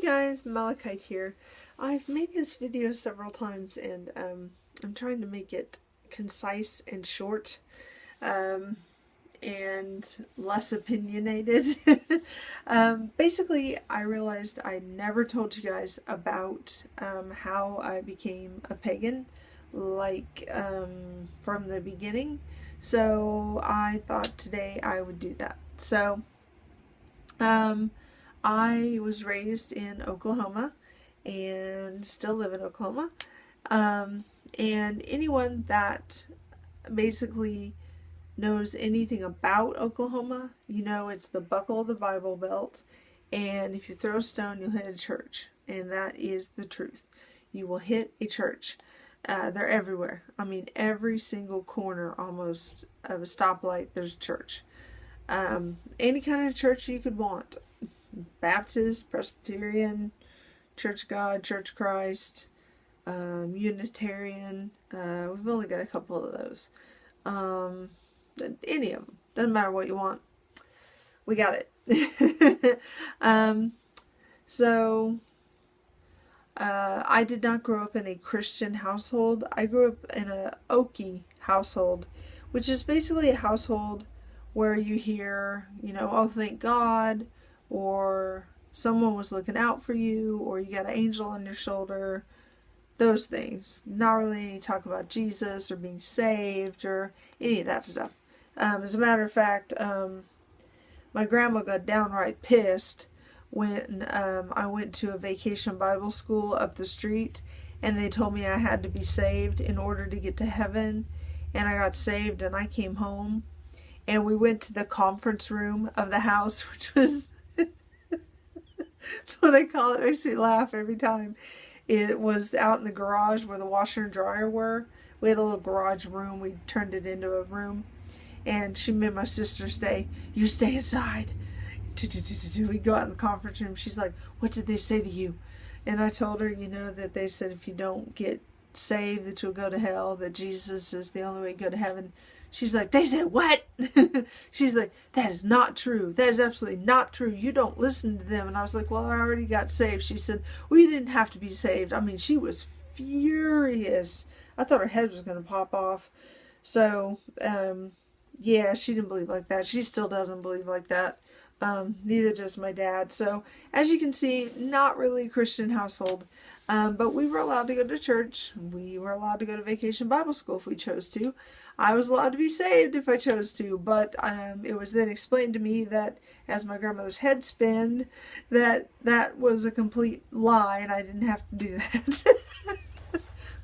guys, Malachite here. I've made this video several times and I'm trying to make it concise and short and less opinionated. Basically, I realized I never told you guys about how I became a pagan, like from the beginning. So I thought today I would do that. So I was raised in Oklahoma and still live in Oklahoma. And anyone that basically knows anything about Oklahoma, you know it's the buckle of the Bible Belt. And if you throw a stone, you'll hit a church. And that is the truth. You will hit a church. They're everywhere. I mean, every single corner almost of a stoplight, there's a church. Any kind of church you could want. Baptist, Presbyterian, Church of God, Church of Christ, Unitarian. We've only got a couple of those. Any of them. Doesn't matter what you want. We got it. I did not grow up in a Christian household. I grew up in a Okie household, which is basically a household where you hear, oh, thank God, or someone was looking out for you, or you got an angel on your shoulder, those things. Not really any talk about Jesus or being saved or any of that stuff. As a matter of fact, my grandma got downright pissed when I went to a vacation Bible school up the street and they told me I had to be saved in order to get to heaven. And I got saved and I came home and we went to the conference room of the house, which was, that's what I call it. It makes me laugh every time. It was out in the garage where the washer and dryer were. We had a little garage room. We turned it into a room. And she made my sister stay. You stay inside. We go out in the conference room. She's like, what did they say to you? And I told her, that they said if you don't get saved, that you'll go to hell, that Jesus is the only way to go to heaven. She's like, they said what? She's like, that is not true. That is absolutely not true. You don't listen to them. And I was like, well, I already got saved. She said, well, you didn't have to be saved. I mean, she was furious. I thought her head was going to pop off. So, yeah, she didn't believe like that. She still doesn't believe like that. Neither does my dad. So, as you can see, not really a Christian household. But we were allowed to go to church. We were allowed to go to vacation Bible school if we chose to. I was allowed to be saved if I chose to. But it was then explained to me that as my grandmother's head spinned, that was a complete lie and I didn't have to do that.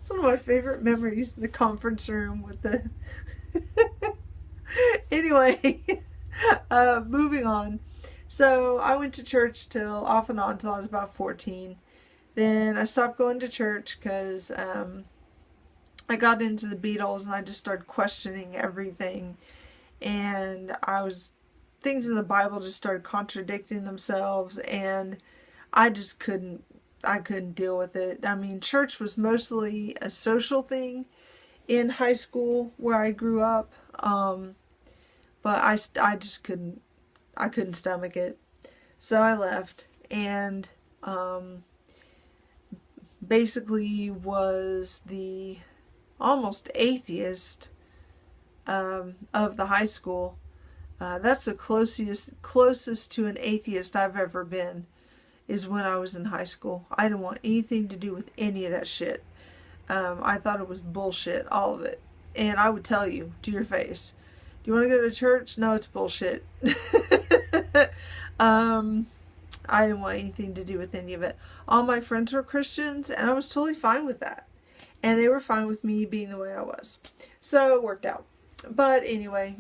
It's one of my favorite memories in the conference room with the... Anyway, moving on. So I went to church off and on till I was about 14. Then I stopped going to church because I got into the Beatles and I just started questioning everything. And things in the Bible just started contradicting themselves and I just couldn't deal with it. I mean, church was mostly a social thing in high school where I grew up. But I just couldn't stomach it. So I left and basically was the almost atheist of the high school. That's the closest to an atheist I've ever been is when I was in high school. I didn't want anything to do with any of that shit. I thought it was bullshit, all of it. And I would tell you to your face. You want to go to church? No, it's bullshit. I didn't want anything to do with any of it. All my friends were Christians, and I was totally fine with that. And they were fine with me being the way I was. So it worked out. But anyway,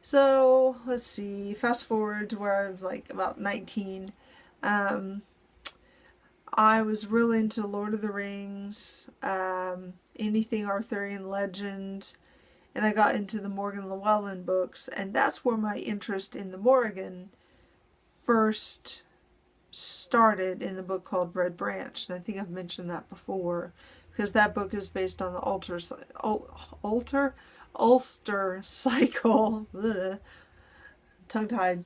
so let's see. Fast forward to where I was like about 19. I was really into Lord of the Rings, anything Arthurian legend. And I got into the Morgan Llewellyn books, and that's where my interest in the Morgan first started, in the book called Red Branch. And I think I've mentioned that before, because that book is based on the Ulster cycle, tongue-tied,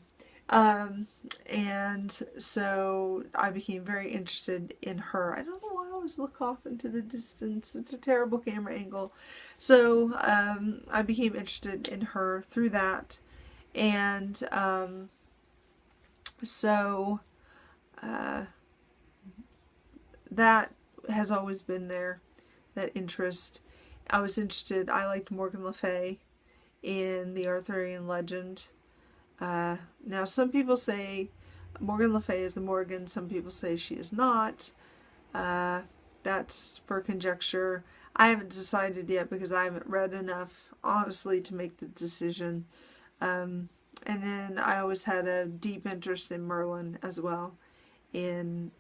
Um, and so I became very interested in her. I don't know why I always look off into the distance. It's a terrible camera angle. So I became interested in her through that. And so uh, that has always been there, that interest. I was interested, I liked Morgan Le Fay in the Arthurian legend. Now, some people say Morgan Le Fay is the Morgan, some people say she is not. That's for conjecture. I haven't decided yet because I haven't read enough, honestly, to make the decision. And then I always had a deep interest in Merlin as well, in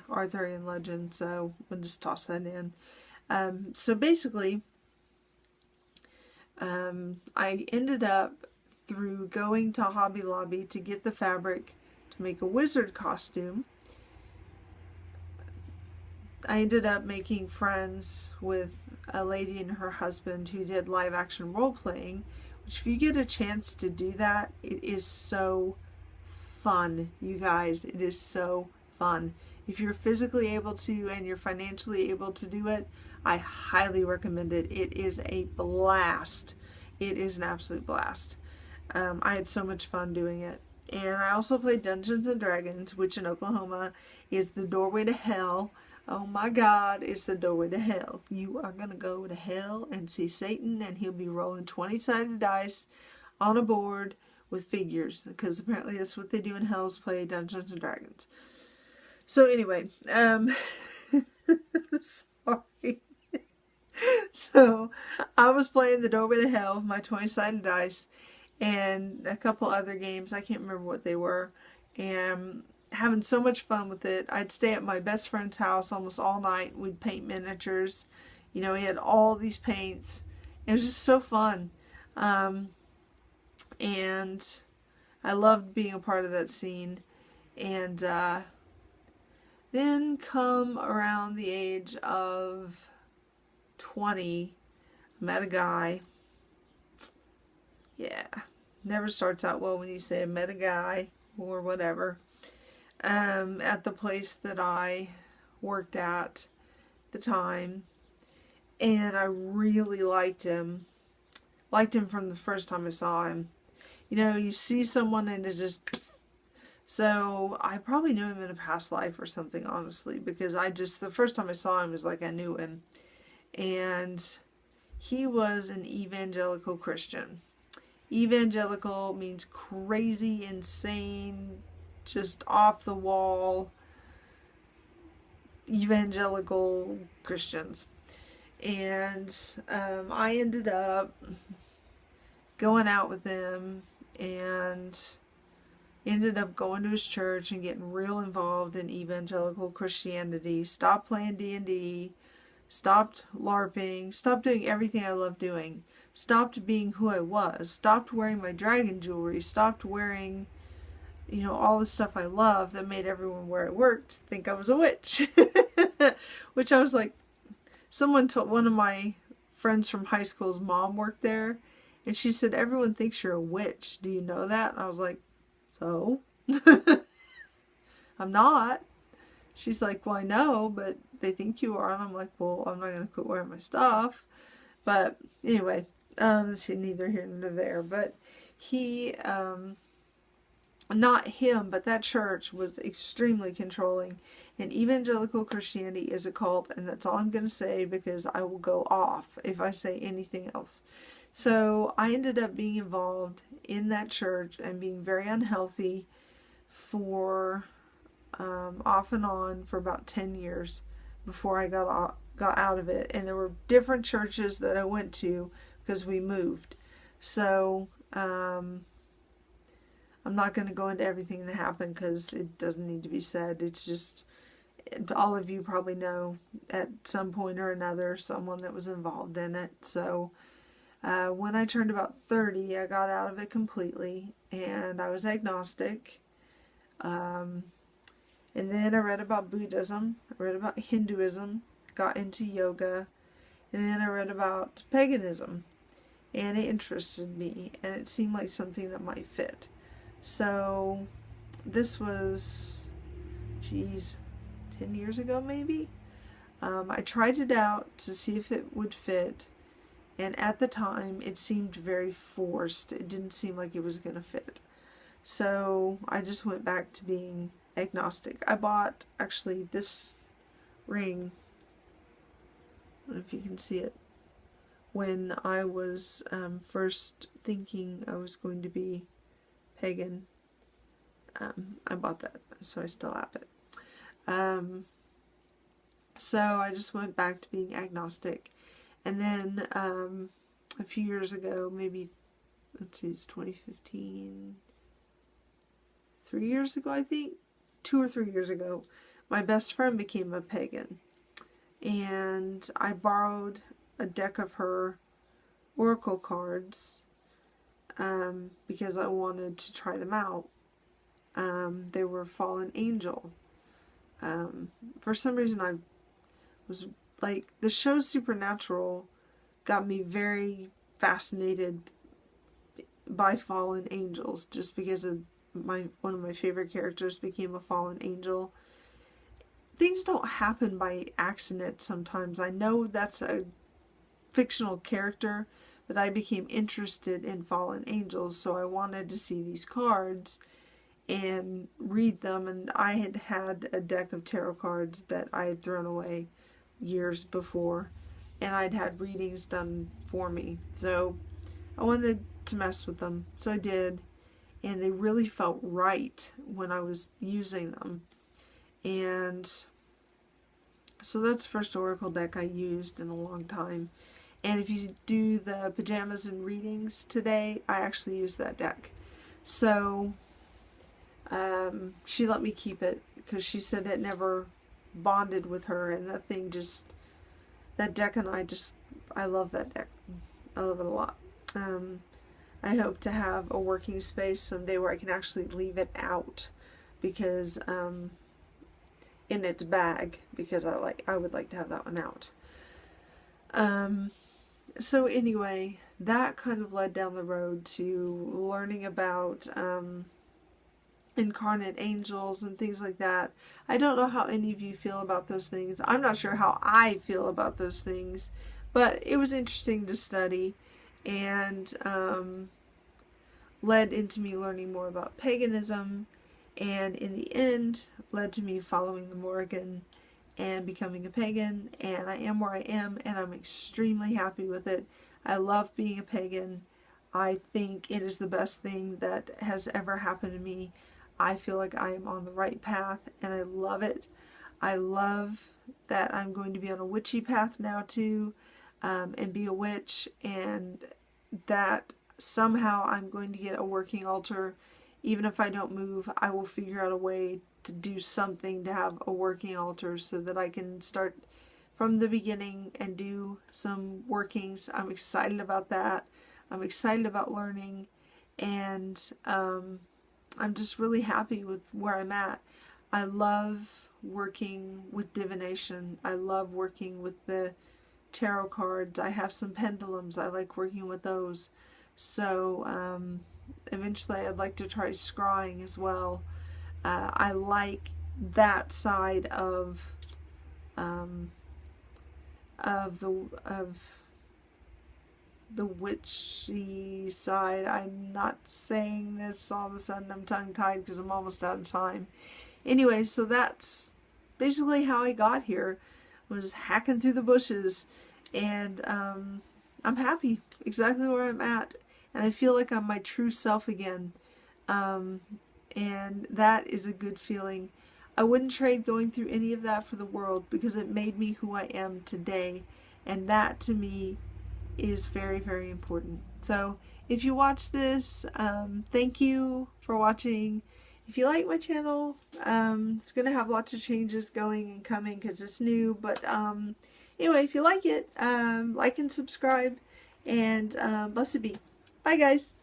Arthurian legend, so we'll just toss that in. So basically, I ended up, through going to Hobby Lobby to get the fabric to make a wizard costume, I ended up making friends with a lady and her husband who did live action role playing, which if you get a chance to do that, it is so fun, you guys. It is so fun. If you're physically able to and you're financially able to do it, I highly recommend it. It is a blast. It is an absolute blast. I had so much fun doing it. And I also played Dungeons and Dragons, which in Oklahoma is the doorway to hell. Oh my God, it's the doorway to hell. You are going to go to hell and see Satan, and he'll be rolling 20-sided dice on a board with figures, because apparently that's what they do in hell, is play Dungeons and Dragons. So anyway, I'm sorry. So I was playing the doorway to hell with my 20-sided dice and a couple other games. I can't remember what they were. And having so much fun with it. I'd stay at my best friend's house almost all night. We'd paint miniatures. You know, he had all these paints. It was just so fun. And I loved being a part of that scene. And then come around the age of 20, I met a guy. Yeah, never starts out well when you say I met a guy or whatever. At the place that I worked at the time, and I really liked him. Liked him from the first time I saw him. You know, you see someone and it's just... So I probably knew him in a past life or something, honestly, because the first time I saw him was like I knew him. And he was an evangelical Christian. Evangelical means crazy, insane, just off the wall evangelical Christians. And I ended up going out with him and ended up going to his church and getting real involved in evangelical Christianity. Stopped playing D&D, stopped LARPing, stopped doing everything I loved doing, stopped being who I was, stopped wearing my dragon jewelry, stopped wearing, you know, all the stuff I love that made everyone where I worked think I was a witch. Which I was like, someone told, one of my friends from high school's mom worked there, and she said, everyone thinks you're a witch. Do you know that? And I was like, so? I'm not. She's like, well, I know, but they think you are. And I'm like, well, I'm not going to quit wearing my stuff. But anyway, it's neither here nor there. But he, not him, but that church was extremely controlling. And evangelical Christianity is a cult, and that's all I'm going to say, because I will go off if I say anything else. So I ended up being involved in that church and being very unhealthy for off and on for about 10 years before I got out of it. And there were different churches that I went to because we moved. So I'm not going to go into everything that happened because it doesn't need to be said. It's just, all of you probably know at some point or another someone that was involved in it. So when I turned about 30, I got out of it completely, and I was agnostic. And then I read about Buddhism, I read about Hinduism, got into yoga, and then I read about paganism, and it interested me, and it seemed like something that might fit. So this was, geez, 10 years ago maybe. I tried it out to see if it would fit, and at the time it seemed very forced. It didn't seem like it was going to fit. So I just went back to being agnostic. I bought actually this ring, I don't know if you can see it, when I was first thinking I was going to be pagan. I bought that, so I still have it. So I just went back to being agnostic. And then a few years ago, maybe, let's see, it's 2015, 3 years ago, I think, 2 or 3 years ago, my best friend became a pagan. And I borrowed a deck of her oracle cards because I wanted to try them out. They were fallen angel. For some reason, I was like, the show Supernatural got me very fascinated by fallen angels, just because of one of my favorite characters became a fallen angel. Things don't happen by accident sometimes. I know that's a fictional character, but I became interested in fallen angels, so I wanted to see these cards and read them. And I had a deck of tarot cards that I had thrown away years before, and I'd had readings done for me, so I wanted to mess with them, so I did, and they really felt right when I was using them. And so that's the first oracle deck I used in a long time. And if you do the pajamas and readings today, I actually use that deck. So she let me keep it because she said it never bonded with her, and that thing just, that deck and I love that deck. I love it a lot. I hope to have a working space someday where I can actually leave it out, because in its bag, because I would like to have that one out. So anyway, that kind of led down the road to learning about incarnate angels and things like that. I don't know how any of you feel about those things. I'm not sure how I feel about those things, but it was interesting to study, and led into me learning more about paganism, and in the end led to me following the Morrigan and becoming a pagan, and I am where I am, and I'm extremely happy with it. I love being a pagan. I think it is the best thing that has ever happened to me. I feel like I am on the right path, and I love it. I love that I'm going to be on a witchy path now too, and be a witch, and that somehow I'm going to get a working altar. Even if I don't move, I will figure out a way to do something to have a working altar so that I can start from the beginning and do some workings. I'm excited about that. I'm excited about learning, and I'm just really happy with where I'm at. I love working with divination. I love working with the tarot cards. I have some pendulums. I like working with those. So eventually I'd like to try scrying as well. I like that side of the witchy side. I'm not saying this all of a sudden. I'm tongue-tied because I'm almost out of time. Anyway, so that's basically how I got here. I was hacking through the bushes, and I'm happy exactly where I'm at, and I feel like I'm my true self again, and that is a good feeling. I wouldn't trade going through any of that for the world, because it made me who I am today, and that to me is very, very important. So if you watch this, thank you for watching. If you like my channel, it's going to have lots of changes going and coming because it's new, but anyway, if you like it, like and subscribe, and blessed be. Bye guys.